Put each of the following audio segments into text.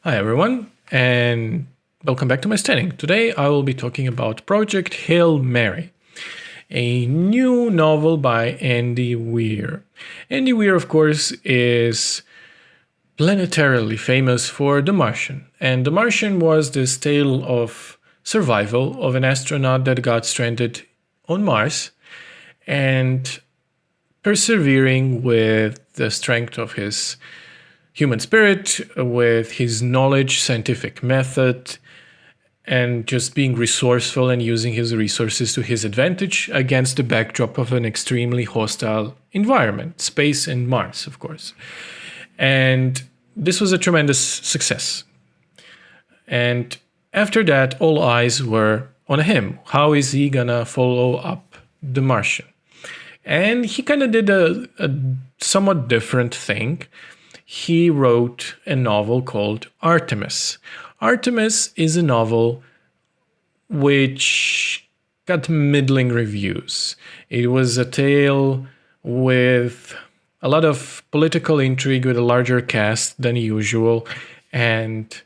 Hi everyone, and welcome back to my studying. Today I will be talking about Project Hail Mary, a new novel by Andy Weir. Andy Weir, of course, is planetarily famous for The Martian, and The Martian was this tale of survival of an astronaut that got stranded on Mars and persevering with the strength of his human spirit, with his knowledge, scientific method, and just being resourceful and using his resources to his advantage against the backdrop of an extremely hostile environment, space and Mars, of course. And this was a tremendous success. And after that, all eyes were on him. How is he gonna follow up The Martian? And he kind of did a somewhat different thing. He wrote a novel called Artemis. Artemis is a novel which got middling reviews. It was a tale with a lot of political intrigue with a larger cast than usual, and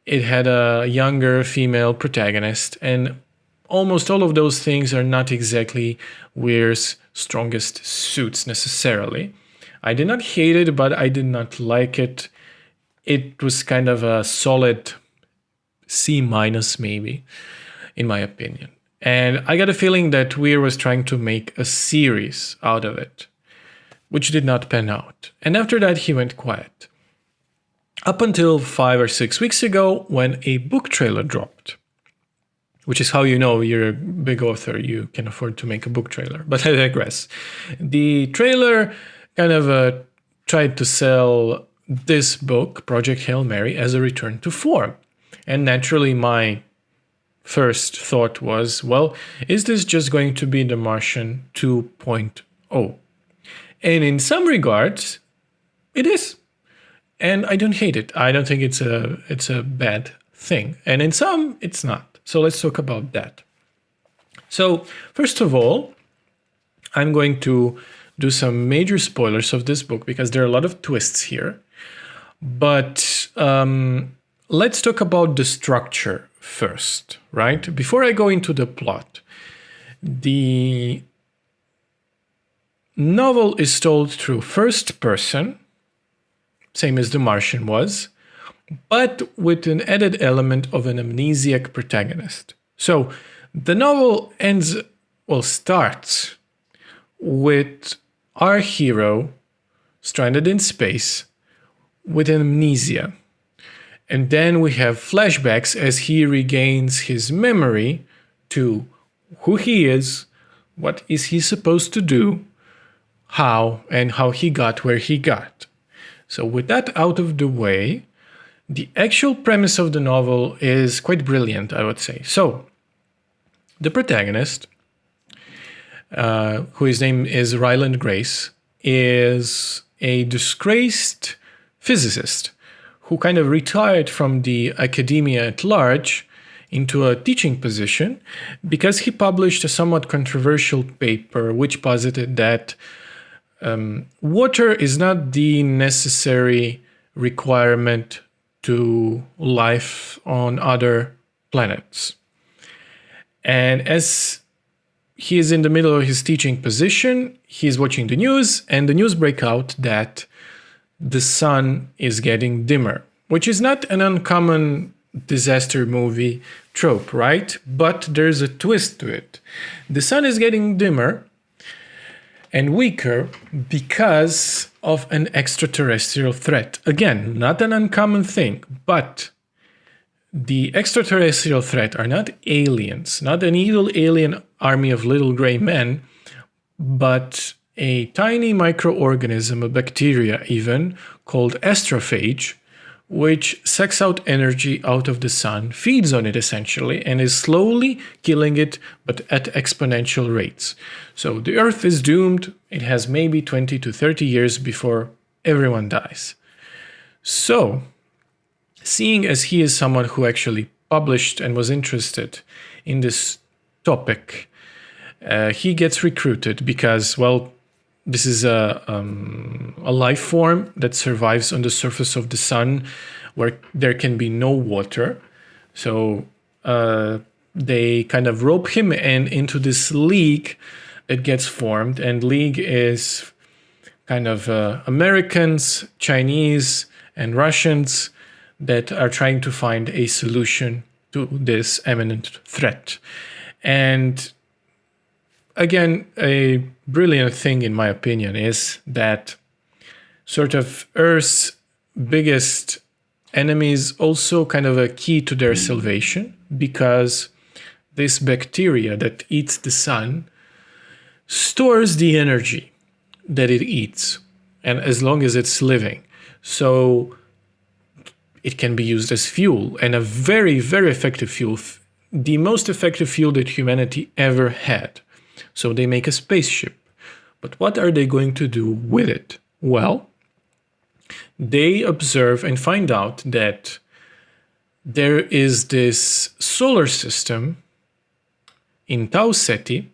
it had a younger female protagonist, and almost all of those things are not exactly Weir's strongest suits necessarily. I did not hate it, but I did not like it. It was kind of a solid C minus, maybe, in my opinion. And I got a feeling that Weir was trying to make a series out of it, which did not pan out. And after that, he went quiet. Up until 5 or 6 weeks ago, when a book trailer dropped, which is how you know you're a big author, you can afford to make a book trailer. But I digress. The trailer kind of tried to sell this book, Project Hail Mary, as a return to form. And naturally, my first thought was, well, is this just going to be The Martian 2.0? And in some regards, it is. And I don't hate it. I don't think it's a bad thing. And in some, it's not. So let's talk about that. So first of all, I'm going to do some major spoilers of this book because there are a lot of twists here. But let's talk about the structure first, right? Before I go into the plot, the novel is told through first person, same as The Martian was, but with an added element of an amnesiac protagonist. So the novel starts with our hero stranded in space with amnesia. And then we have flashbacks as he regains his memory to who he is, what is he supposed to do, how he got where he got. So with that out of the way, the actual premise of the novel is quite brilliant, I would say. So the protagonist, whose name is Ryland Grace, is a disgraced physicist who kind of retired from the academia at large into a teaching position because he published a somewhat controversial paper which posited that water is not the necessary requirement to life on other planets. And as he is in the middle of his teaching position, he's watching the news, and the news break out that the sun is getting dimmer, which is not an uncommon disaster movie trope, right? But there's a twist to it. The sun is getting dimmer and weaker because of an extraterrestrial threat. Again, not an uncommon thing, but the extraterrestrial threat are not aliens, not an evil alien army of little gray men, but a tiny microorganism, a bacteria even, called astrophage, which sucks out energy out of the sun, feeds on it essentially, and is slowly killing it, but at exponential rates. So the Earth is doomed. It has maybe 20 to 30 years before everyone dies. So, seeing as he is someone who actually published and was interested in this topic, he gets recruited because, well, this is a life form that survives on the surface of the sun where there can be no water. So they kind of rope him into this league that gets formed. And league is kind of Americans, Chinese, and Russians that are trying to find a solution to this imminent threat. And again, a brilliant thing, in my opinion, is that sort of Earth's biggest enemy is also kind of a key to their salvation, because this bacteria that eats the sun stores the energy that it eats, and as long as it's living. So it can be used as fuel, and a very, very effective fuel, the most effective fuel that humanity ever had. So they make a spaceship. But what are they going to do with it? Well, they observe and find out that there is this solar system in Tau Ceti,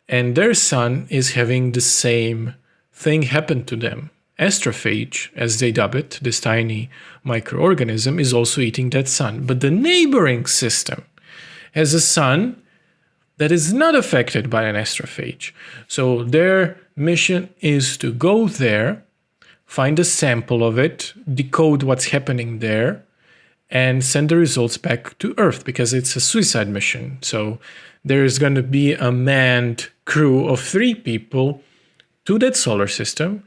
and their sun is having the same thing happen to them. Astrophage, as they dub it, this tiny microorganism, is also eating that sun. But the neighboring system has a sun that is not affected by an astrophage. So their mission is to go there, find a sample of it, decode what's happening there, and send the results back to Earth, because it's a suicide mission. So there is going to be a manned crew of 3 people to that solar system,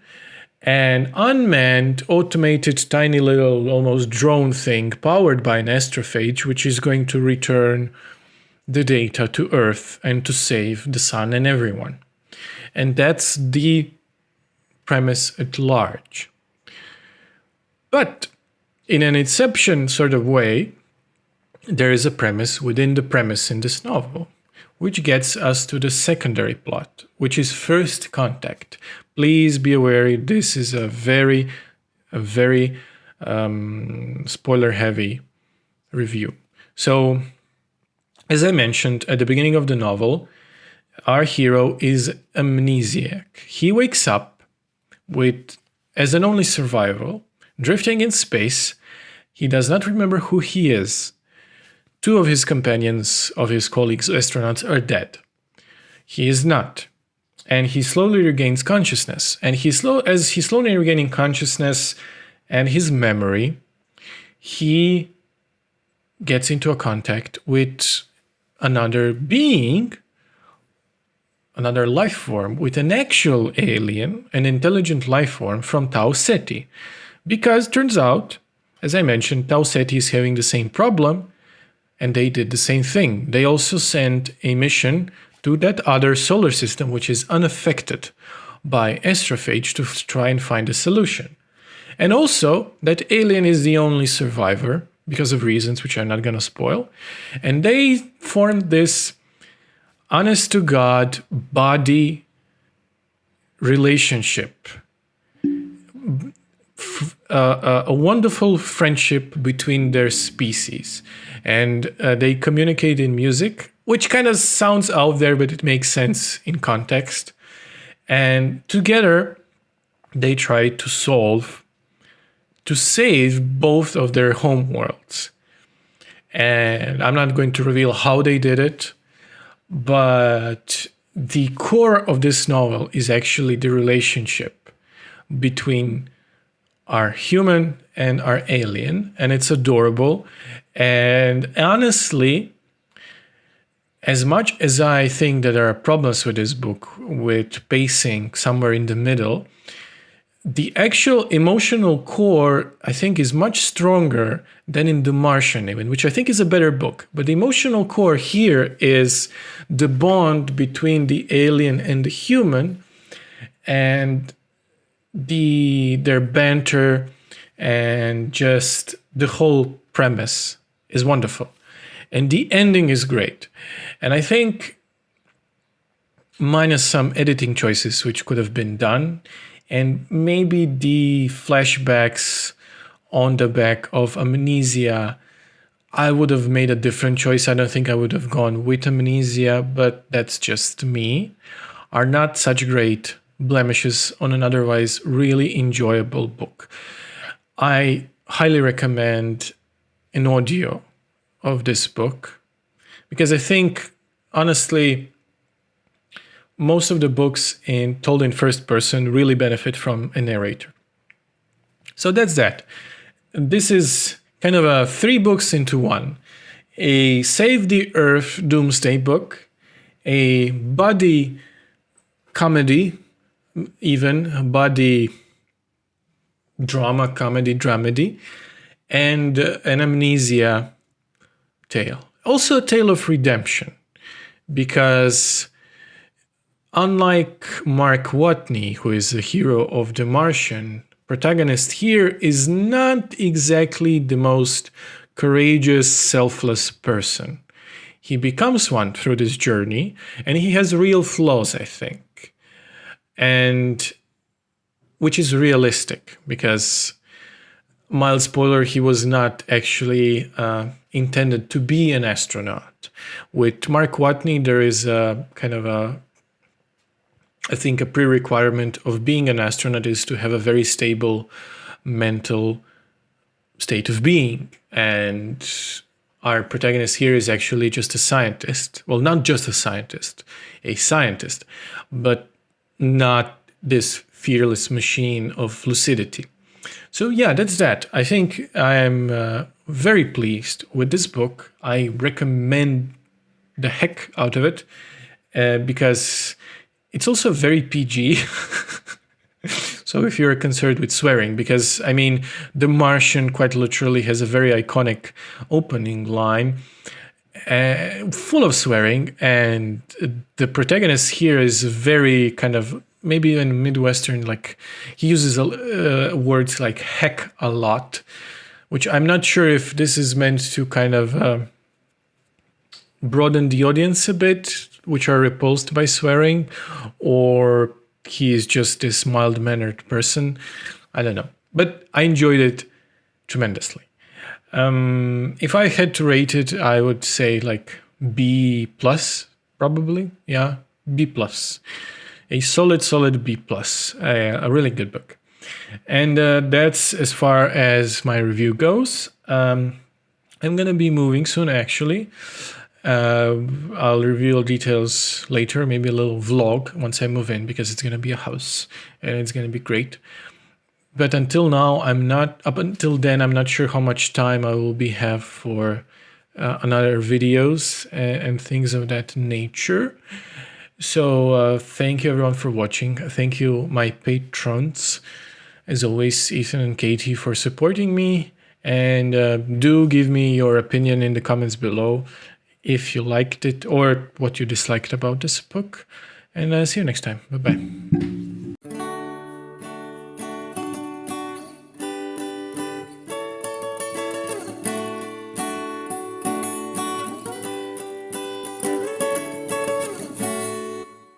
an unmanned, automated, tiny little, almost drone thing powered by an astrophage, which is going to return the data to Earth and to save the sun and everyone. And that's the premise at large. But in an Inception sort of way, there is a premise within the premise in this novel, which gets us to the secondary plot, which is first contact. Please be aware, this is a very spoiler-heavy review. So, as I mentioned at the beginning of the novel, our hero is amnesiac. He wakes up as an only survivor, drifting in space. He does not remember who he is. 2 of his companions, of his colleagues, astronauts, are dead. He is not. And he slowly regains consciousness. And as he's slowly regaining consciousness and his memory, he gets into a contact with another being, another life form, with an actual alien, an intelligent life form from Tau Ceti. Because turns out, as I mentioned, Tau Ceti is having the same problem, and they did the same thing. They also sent a mission to that other solar system, which is unaffected by astrophage, to try and find a solution. And also, that alien is the only survivor, because of reasons which I'm not going to spoil. And they formed this honest-to-God body relationship. A wonderful friendship between their species. And they communicate in music, which kind of sounds out there, but it makes sense in context. And together, they try to save both of their home worlds. And I'm not going to reveal how they did it, but the core of this novel is actually the relationship between our human and our alien, and it's adorable. And honestly, as much as I think that there are problems with this book, with pacing somewhere in the middle, the actual emotional core, I think, is much stronger than in The Martian, even, which I think is a better book. But the emotional core here is the bond between the alien and the human, and their banter, and just the whole premise is wonderful. And the ending is great. And I think, minus some editing choices which could have been done, and maybe the flashbacks on the back of amnesia, I would have made a different choice. I don't think I would have gone with amnesia, but that's just me. are not such great blemishes on an otherwise really enjoyable book. I highly recommend an audio of this book because I think, honestly, most of the books told in first person really benefit from a narrator. So that's that. This is kind of a 3 books into one. A Save the Earth Doomsday book, a buddy comedy, even a buddy drama, comedy, dramedy, and an amnesia tale. Also a tale of redemption, because unlike Mark Watney, who is the hero of The Martian, protagonist here is not exactly the most courageous, selfless person. He becomes one through this journey, and he has real flaws, I think. And which is realistic, because, mild spoiler, he was not actually intended to be an astronaut. With Mark Watney, there is a kind of I think a pre-requirement of being an astronaut is to have a very stable mental state of being. And our protagonist here is actually just a scientist. Well, not just a scientist, but not this fearless machine of lucidity. So yeah, that's that. I think I am very pleased with this book. I recommend the heck out of it because it's also very PG. So if you're concerned with swearing, because I mean, The Martian quite literally has a very iconic opening line full of swearing, and the protagonist here is very kind of maybe in Midwestern, like he uses words like heck a lot, which I'm not sure if this is meant to kind of broaden the audience a bit, which are repulsed by swearing, or he is just this mild-mannered person. I don't know. But I enjoyed it tremendously. If I had to rate it, I would say like B+, probably. Yeah, B+. A solid B+. A really good book. And that's as far as my review goes. I'm going to be moving soon, actually. I'll reveal details later, maybe a little vlog once I move in, because it's going to be a house and it's going to be great. But until now, I'm not sure how much time I will have for another videos and things of that nature. So thank you everyone for watching. Thank you my patrons, as always, Ethan and Katie, for supporting me. And do give me your opinion in the comments below if you liked it or what you disliked about this book. And see you next time. Bye-bye.